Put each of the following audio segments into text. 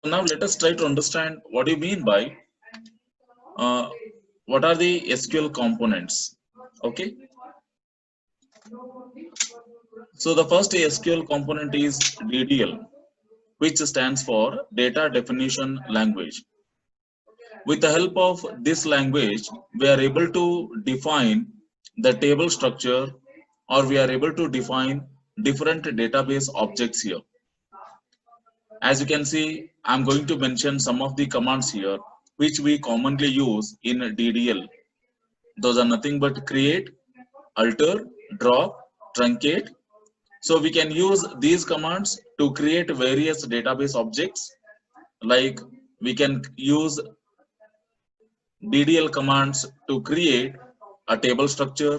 now let us try to understand what do you mean by uh, what are the SQL components. Okay, so the first SQL component is DDL, which stands for Data Definition Language. With the help of this language, we are able to define the table structure, or we are able to define different database objects here. As you can see, I'm going to mention some of the commands here which we commonly use in DDL. Those are nothing but create, alter, drop, truncate. So we can use these commands to create various database objects, like we can use DDL commands to create a table structure.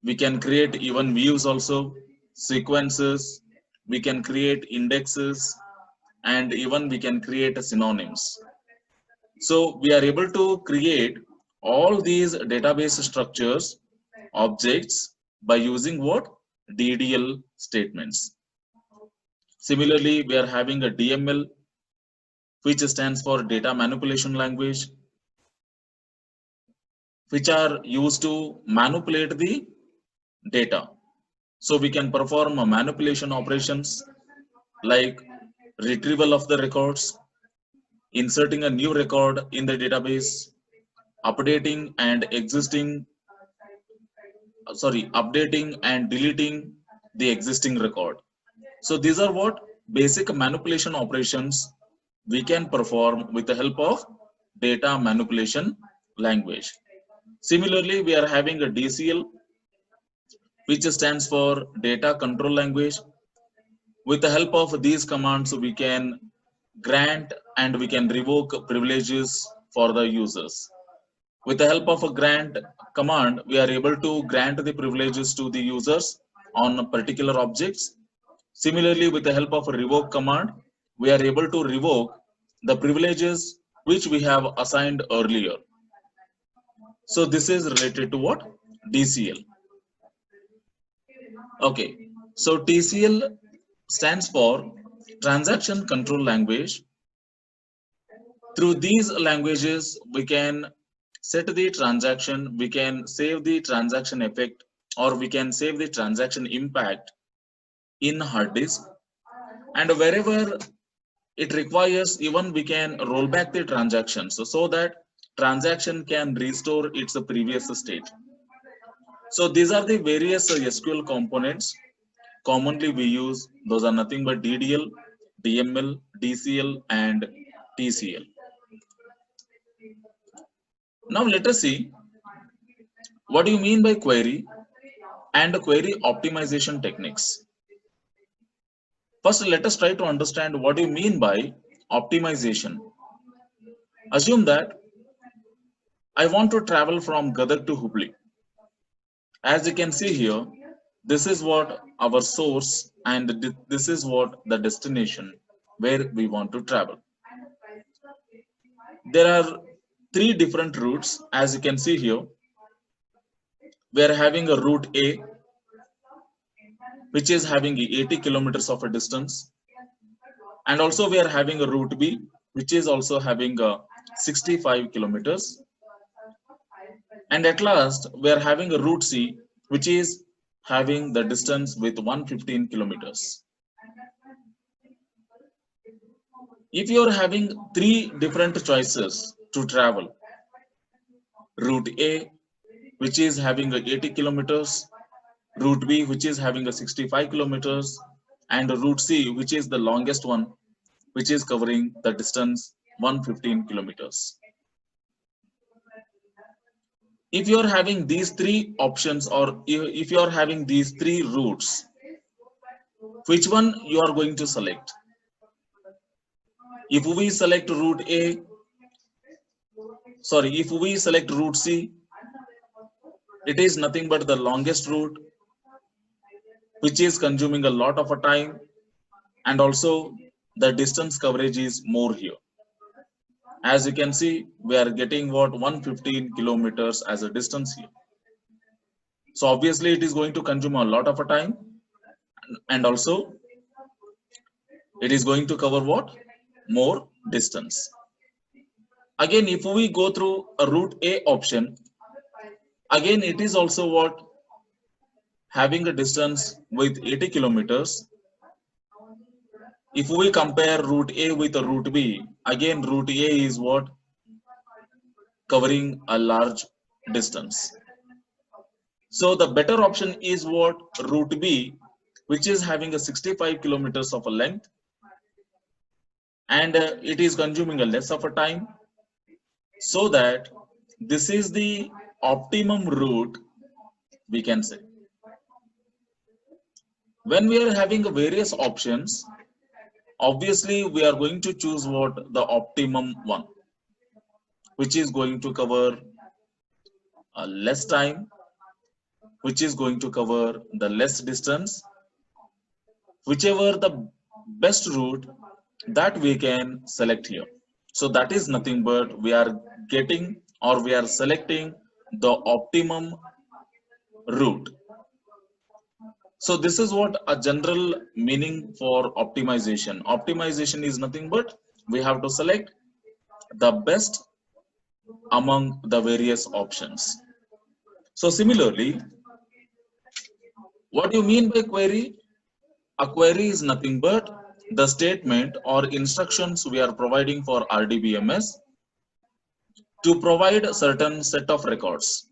We can create even views also, sequences, we can create indexes, and even we can create synonyms. So we are able to create all these database structures, objects by using what? DDL statements. Similarly, we are having a DML, which stands for data manipulation language, which are used to manipulate the data. So we can perform a manipulation operations like retrieval of the records, inserting a new record in the database, updating and existing updating and deleting the existing record. So these are what basic manipulation operations we can perform with the help of data manipulation language. Similarly, we are having a DCL, which stands for data control language. With the help of these commands, we can grant and we can revoke privileges for the users. With the help of a grant command, we are able to grant the privileges to the users on particular objects. Similarly, with the help of a revoke command, we are able to revoke the privileges which we have assigned earlier. So this is related to what? DCL. Okay, so TCL stands for Transaction Control Language. Through these languages, we can set the transaction, we can save the transaction effect, or we can save the transaction impact in hard disk. And wherever it requires, even we can roll back the transaction so that transaction can restore its previous state. So these are the various SQL components commonly we use. Those are nothing but DDL, DML, DCL, and TCL. Now let us see what do you mean by query and query optimization techniques. First, let us try to understand what do you mean by optimization. Assume that I want to travel from Gadag to Hubli. As you can see here, this is what our source and this is what the destination where we want to travel. There are three different routes. As you can see here, we are having a route A, which is having 80 kilometers of a distance, and also we are having a route B, which is also having a 65 kilometers, and at last we are having a route C, which is having the distance with 115 kilometers. If you are having three different choices to travel, route A, which is having a 80 kilometers, route B, which is having a 65 kilometers, and route C, which is the longest one, which is covering the distance 115 kilometers. If you are having these three options, or if you are having these three routes, which one you are going to select? If we select route A, if we select route C, it is nothing but the longest route, which is consuming a lot of a time, and also the distance coverage is more here. As you can see, we are getting what 115 kilometers as a distance here. So obviously it is going to consume a lot of a time, and also it is going to cover what more distance. Again, if we go through a route A option, again it is also what, having a distance with 80 kilometers. If we compare route A with a route B, again route A is what, covering a large distance. So the better option is what, route B, which is having a 65 kilometers of a length, and it is consuming a less of a time, so that this is the optimum route, we can say. When we are having various options, obviously we are going to choose what, the optimum one, which is going to cover less time, which is going to cover the less distance, whichever the best route that we can select here. So that is nothing but we are getting, or we are selecting the optimum route. So this is what a general meaning for optimization. Optimization is nothing but we have to select the best among the various options. So similarly, what do you mean by query? A query is nothing but the statement or instructions we are providing for RDBMS to provide a certain set of records.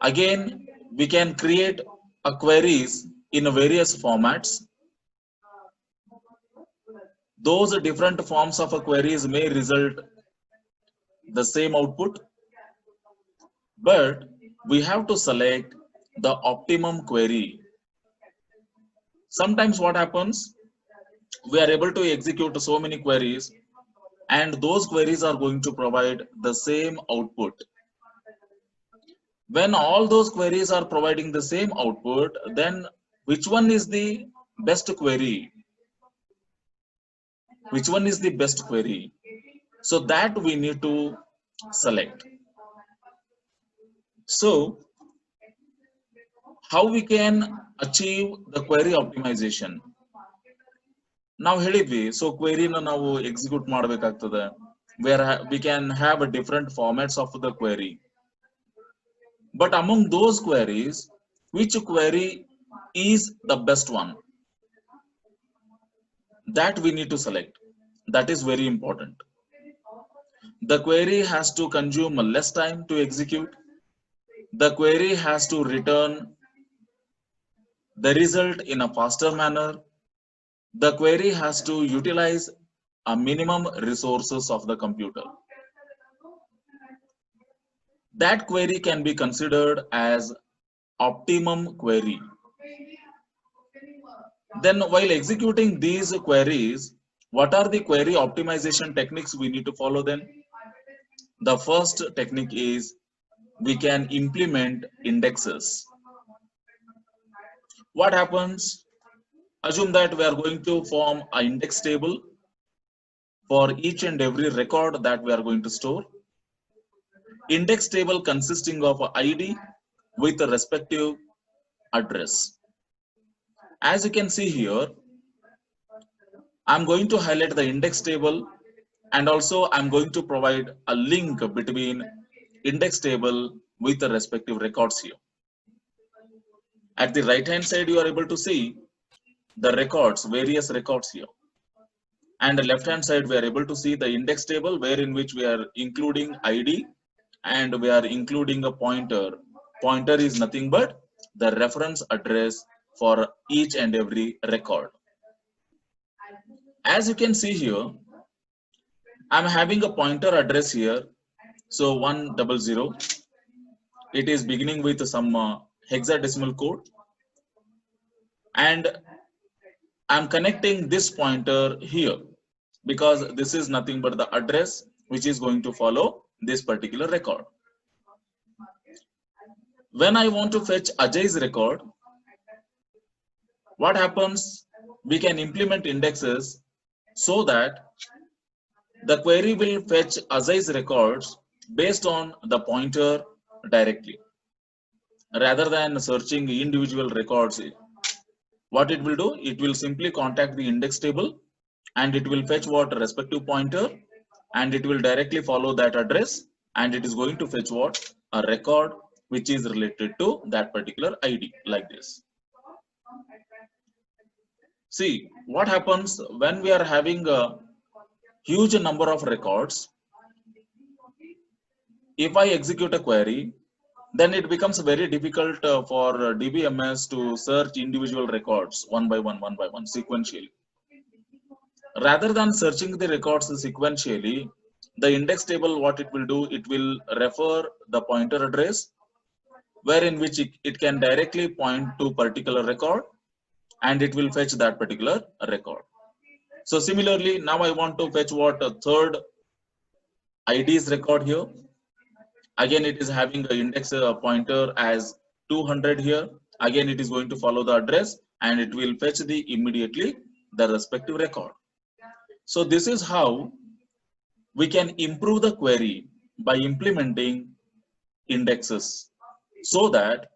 Again, we can create a queries in various formats. Those different forms of a queries may result the same output, but we have to select the optimum query. Sometimes what happens, we are able to execute so many queries, and those queries are going to provide the same output. When all those queries are providing the same output, then which one is the best query? Which one is the best query? So that we need to select. So how we can achieve the query optimization? ನಾವು ಹೇಳಿದ್ವಿ, so query na ನಾವು execute ಮಾಡಬೇಕಾಗ್ತದೆ, where we can have a different formats of the query. But among those queries, which query is the best one? That we need to select. That is very important. The query has to consume less time to execute. The query has to return the result in a faster manner. The query has to utilize a minimum resources of the computer. That query can be considered as optimum query. Then while executing these queries, what are the query optimization techniques we need to follow then? The first technique is we can implement indexes. What happens? Assume that we are going to form an index table for each and every record that we are going to store. Index table consisting of ID with a respective address. As you can see here, I'm going to highlight the index table, and also I'm going to provide a link between index table with the respective records here. At the right hand side, you are able to see the records, various records here. And the left hand side, we are able to see the index table, wherein which we are including ID and we are including a pointer. Pointer is nothing but the reference address for each and every record. As you can see here, I'm having a pointer address here. So 100, it is beginning with some hexadecimal code, and I'm connecting this pointer here because this is nothing but the address which is going to follow this particular record. When I want to fetch Ajay's record, what happens? We can implement indexes so that the query will fetch Ajay's records based on the pointer directly, rather than searching individual records What it will do, it will simply contact the index table and it will fetch what respective pointer and it will directly follow that address and it is going to fetch what a record which is related to that particular ID like this. See what happens when we are having a huge number of records. If I execute a query, then it becomes very difficult for DBMS to search individual records one by one sequentially. Rather than searching the records sequentially, the index table, what it will do, it will refer the pointer address wherein which it can directly point to particular record and it will fetch that particular record. So similarly, now I want to fetch what a third ID's record here. Again, it is having the index pointer as 200 here. Again, it is going to follow the address and it will fetch the immediately the respective record. So this is how we can improve the query by implementing indexes so that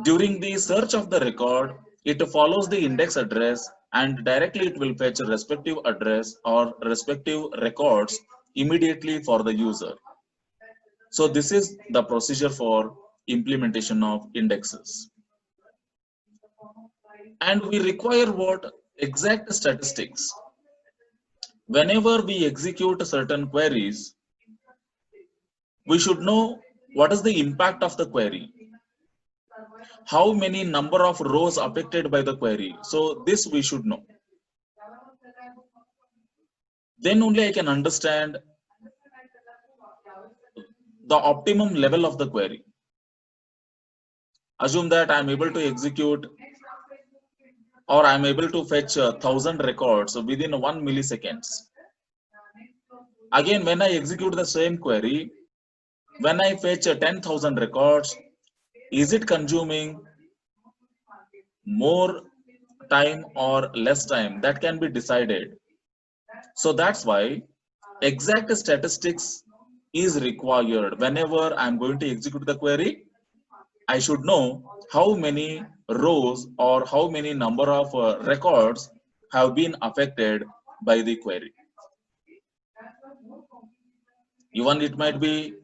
during the search of the record, it follows the index address and directly it will fetch a respective address or respective records immediately for the user. So this is the procedure for implementation of indexes. And we require what? Exact statistics. Whenever we execute certain queries, we should know what is the impact of the query. How many number of rows affected by the query. So this we should know. Then only I can understand the optimum level of the query. Assume that I am able to execute or I am able to fetch 1,000 records within 1 milliseconds. Again, when I execute the same query, when I fetch 10,000 records, is it consuming more time or less time? That can be decided. So that's why exact statistics is required. Whenever I'm going to execute the query, I should know how many rows or how many number of records have been affected by the query. Even it might be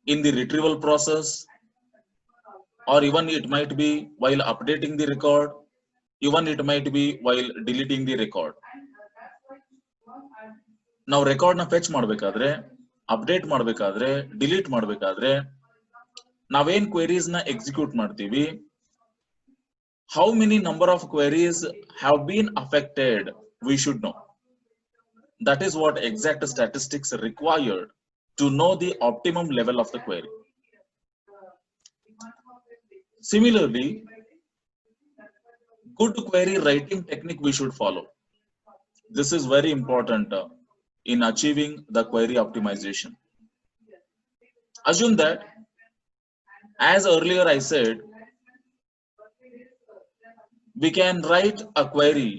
in the retrieval process, or even it might be while updating the record, even it might be while deleting the record. ನಾವು record ನ fetch ಮಾಡಬೇಕಾದ್ರೆ, update ಮಾಡಬೇಕಾದ್ರೆ, delete ಮಾಡಬೇಕಾದ್ರೆ ನಾವೇನ್ queries ನ execute ಮಾಡ್ತೀವಿ, how many number of queries have been affected, we should know. That is what exact statistics required to know the optimum level of the query. Similarly, good query writing technique we should follow. This is very important in achieving the query optimization. Assume that, as earlier I said, we can write a query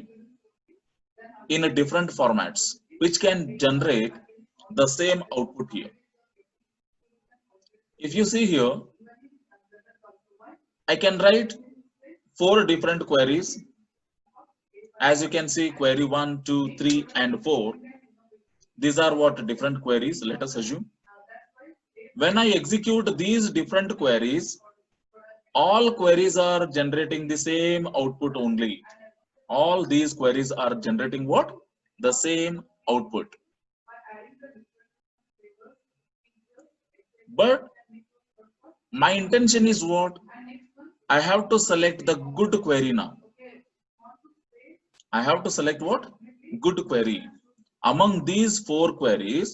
in a different formats which can generate the same output here. If you see here, I can write 4 different queries. As you can see, query 1, 2, 3 and 4. These are what different queries, let us assume. When I execute these different queries, all queries are generating the same output only. All these queries are generating what? The same output. But my intention is what? I have to select the good query now. I have to select what? Good query. Among these 4 queries,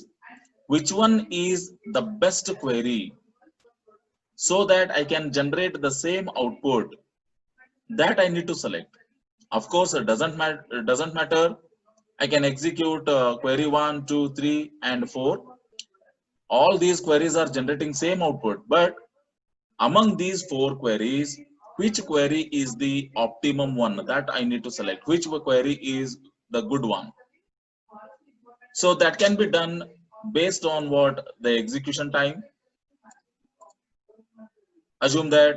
which one is the best query so that I can generate the same output? That I need to select. Of course, it doesn't matter. I can execute query 1, 2, 3 and 4. All these queries are generating same output, but among these 4 queries, which query is the optimum one? That I need to select. Which query is the good one? So that can be done based on what? The execution time. Assume that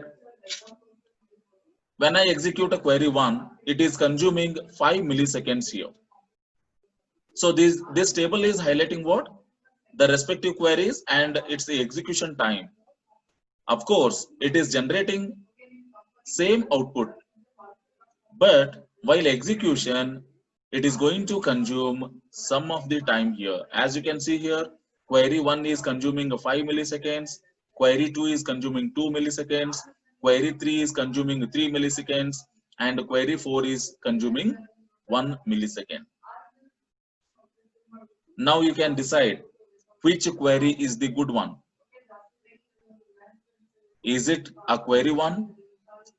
When I execute a query 1, it is consuming 5 milliseconds here. So this table is highlighting what? The respective queries and it's the execution time. Of course, it is generating same output, but while execution, it is going to consume some of the time here. As you can see here, query 1 is consuming 5 milliseconds, query 2 is consuming 2 milliseconds, query 3 is consuming 3 milliseconds, and query 4 is consuming 1 millisecond. Now you can decide which query is the good one. Is it a query 1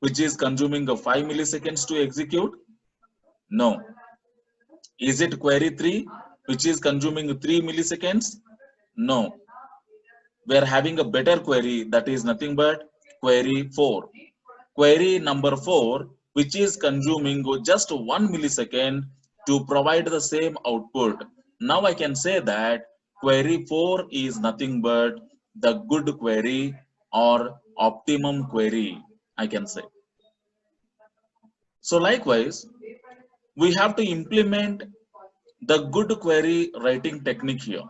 which is consuming 5 milliseconds to execute? No. Is it query 3 which is consuming 3 milliseconds? No. We are having a better query, that is nothing but query 4. Query number 4 which is consuming just 1 millisecond to provide the same output. Now I can say that query 4 is nothing but the good query or optimum query, I can say. So likewise, we have to implement the good query writing technique here,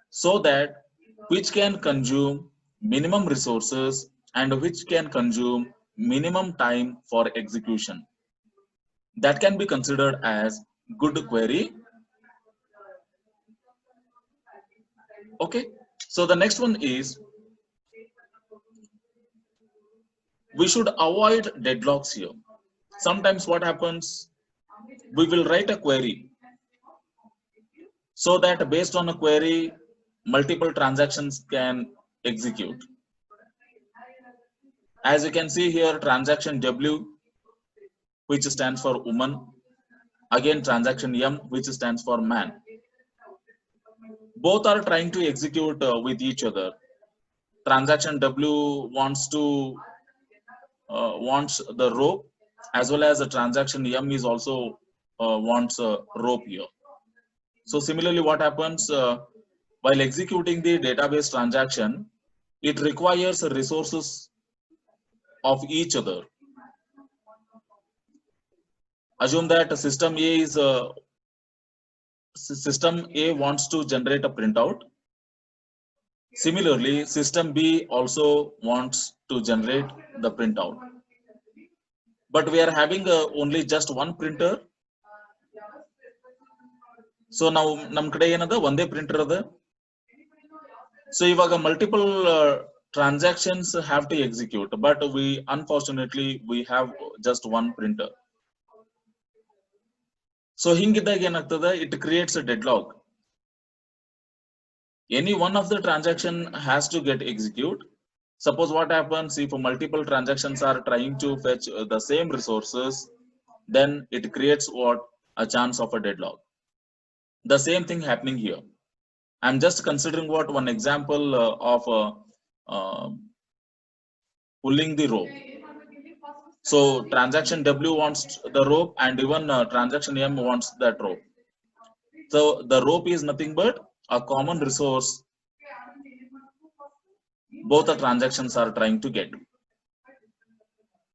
so that which can consume minimum resources and which can consume minimum time for execution. That can be considered as good query. Okay, so the next one is we should avoid deadlocks here. Sometimes what happens, we will write a query so that based on a query, multiple transactions can execute. As you can see here, transaction W, which stands for woman, again transaction M, which stands for man. Both are trying to execute with each other. Transaction W wants the rope, as well as the transaction M is also wants a rope here. So similarly, what happens while executing the database transaction, it requires resources of each other. Assume that system A wants to generate a printout. Similarly, system B also wants to generate the printout. But we are having only just one printer. So now ನಮ್ಮ ಕಡೆ ಏನದ ಒಂದೇ printer ಅದ. So ಇವಾಗ multiple transactions have to execute, but unfortunately we have just one printer. So ಹಿಂಗಿದ್ದಾಗ ಏನಾಗ್ತದ, it creates a deadlock. Any one of the transaction has to get execute. Suppose what happens if multiple transactions are trying to fetch the same resources, then it creates what? A chance of a deadlock. The same thing happening here. I'm just considering what one example of pulling the rope. So transaction W wants the rope and even transaction M wants that rope. So the rope is nothing but a common resource both the transactions are trying to get.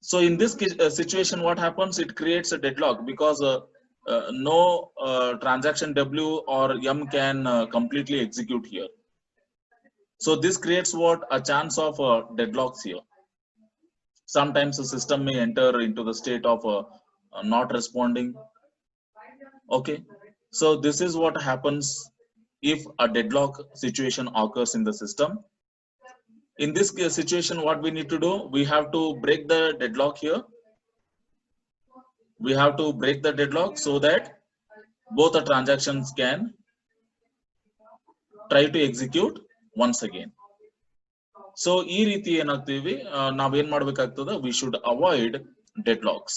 So in this situation, what happens? It creates a deadlock because no transaction W or M can completely execute here. So this creates what? A chance of deadlocks here. Sometimes the system may enter into the state of not responding. Okay, so this is what happens if a deadlock situation occurs in the system. In this situation, what we need to do, we have to break the deadlock here. We have to break the deadlock so that both the transactions can try to execute once again. So ಈ ರೀತಿ ಏನಾಗ್ತೀವಿ, ನಾವೇನ್ ಮಾಡ್ಬೇಕಾಗ್ತದ, we should avoid deadlocks.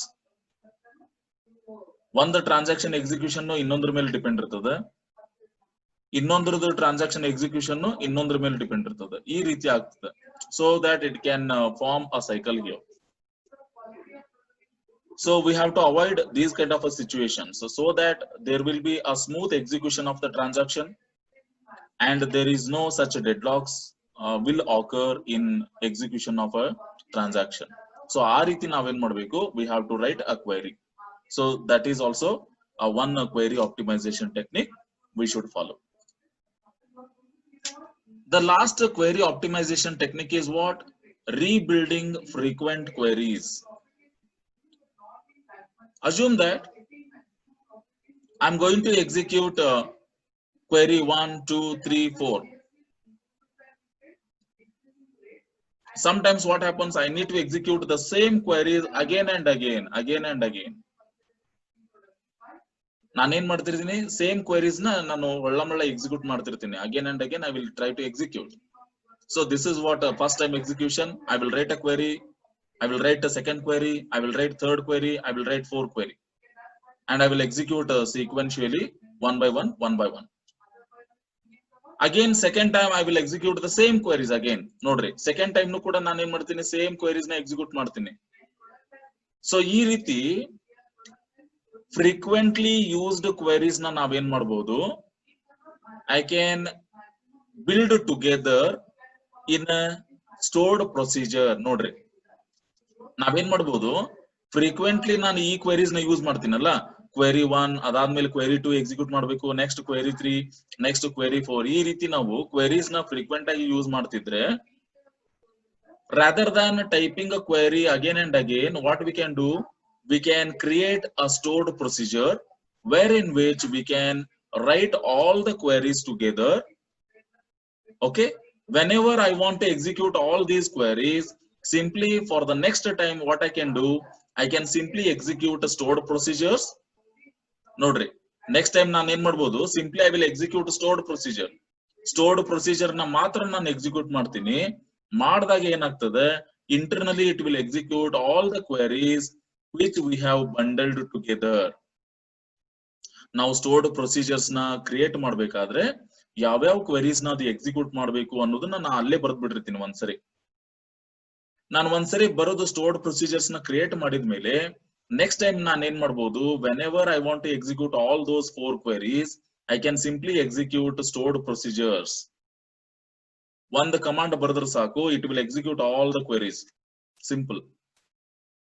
ಒಂದು transaction execution ಇನ್ನೊಂದ್ರ ಮೇಲೆ depend ಇರ್ತದೆ, ಇನ್ನೊಂದ್ರದ್ದು transaction execution ಇನ್ನೊಂದ್ರ ಮೇಲೆ depend ಇರ್ತದೆ. ಈ ರೀತಿ ಆಗ್ತದೆ, so that it can form a cycle here. So we have to avoid these kind of a situations so that there will be a smooth execution of the transaction and there is no such deadlocks will occur in execution of a transaction. So ಆ ರೀತಿ ನಾವೇನ್ ಮಾಡಬೇಕು, we have to write a query. So that is also a one query optimization technique we should follow. The last query optimization technique is what? Rebuilding frequent queries. Assume that I'm going to execute query 1, 2, 3, 4. Sometimes what happens, I need to execute the same queries again and again. ನಾನೇನ್ ಮಾಡ್ತಿರ್ತೀನಿ, same queries ನಾನು ಒಳ್ಳ execute ಮಾಡ್ತಿರ್ತೀನಿ. Again and again I will try to execute. So this is what first time execution. I will write a query, I will write a second query, I will write third query, I will write fourth query, and I will execute sequentially one by one. Again second time I will execute the same queries again. ನೋಡ್ರಿ, second time ಕೂಡ ನಾನು ಏನ್ ಮಾಡ್ತೀನಿ, same queries ನ execute ಮಾಡ್ತೀನಿ. So ಈ ರೀತಿ frequently used queries na naven ಮಾಡಬಹುದು, I can build together in a stored procedure. ನೋಡ್ರಿ, ನಾವೇನ್ ಮಾಡಬಹುದು, frequently ನಾನು ಈ queries ನ ಯೂಸ್ ಮಾಡ್ತೀನಲ್ಲ, query 1 ಅದಾದ್ಮೇಲೆ query 2 ಎಕ್ಸಿಕ್ಯೂಟ್ ಮಾಡಬೇಕು, ನೆಕ್ಸ್ಟ್ query 3, ನೆಕ್ಸ್ಟ್ query 4, ಈ ರೀತಿ ನಾವು queries ನ frequent ಆಗಿ ಯೂಸ್ ಮಾಡ್ತಿದ್ರೆ, rather than typing a query again and again, what we can do, we can create a stored procedure wherein which we can write all the queries together. Okay, whenever I want to execute all these queries, simply for the next time what I can do, I can simply execute stored procedures. Nodri, next time ನಾನು ಏನ್ ಮಾಡಬಹುದು, simply I will execute stored procedure ನ ಮಾತ್ರ ನಾನು execute ಮಾಡ್ತೀನಿ. ಮಾಡಿದಾಗ ಏನಾಗ್ತದೆ, internally it will execute all the queries which we have bundled together. ನಾವು ಸ್ಟೋರ್ಡ್ ಪ್ರೊಸೀಜರ್ಸ್ ನ ಕ್ರಿಯೇಟ್ ಮಾಡ್ಬೇಕಾದ್ರೆ ಯಾವ್ಯಾವ ಕ್ವೆರೀಸ್ ನ ಅದು ಎಕ್ಸಿಕ್ಯೂಟ್ ಮಾಡ್ಬೇಕು ಅನ್ನೋದನ್ನ ನಾನು ಅಲ್ಲೇ ಬರೆದು ಬಿಟ್ಟಿರ್ತೀನಿ. ಒಂದ್ಸರಿ ಬರೋದು ಸ್ಟೋರ್ಡ್ ಪ್ರೊಸೀಜರ್ಸ್ ನ ಕ್ರಿಯೇಟ್ ಮಾಡಿದ್ಮೇಲೆ ನೆಕ್ಸ್ಟ್ ಟೈಮ್ ನಾನು ಏನ್ ಮಾಡಬಹುದು, whenever I want to execute all those 4 queries, I can simply execute stored procedures. ಒಂದು ಕಮಾಂಡ್ ಬರೆದ್ರೆ ಸಾಕು, it will execute all the queries. Simple.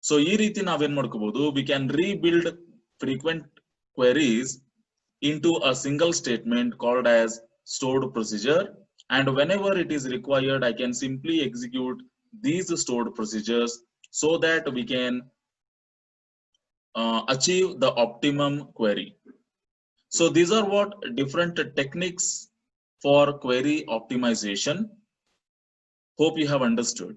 So ಈ ರೀತಿ ನಾವೇನ್ ಮಾಡ್ಕೋಬಹುದು, we can rebuild frequent queries into a single statement called as stored procedure, and whenever it is required I can simply execute these stored procedures so that we can achieve the optimum query. So these are what different techniques for query optimization. Hope you have understood.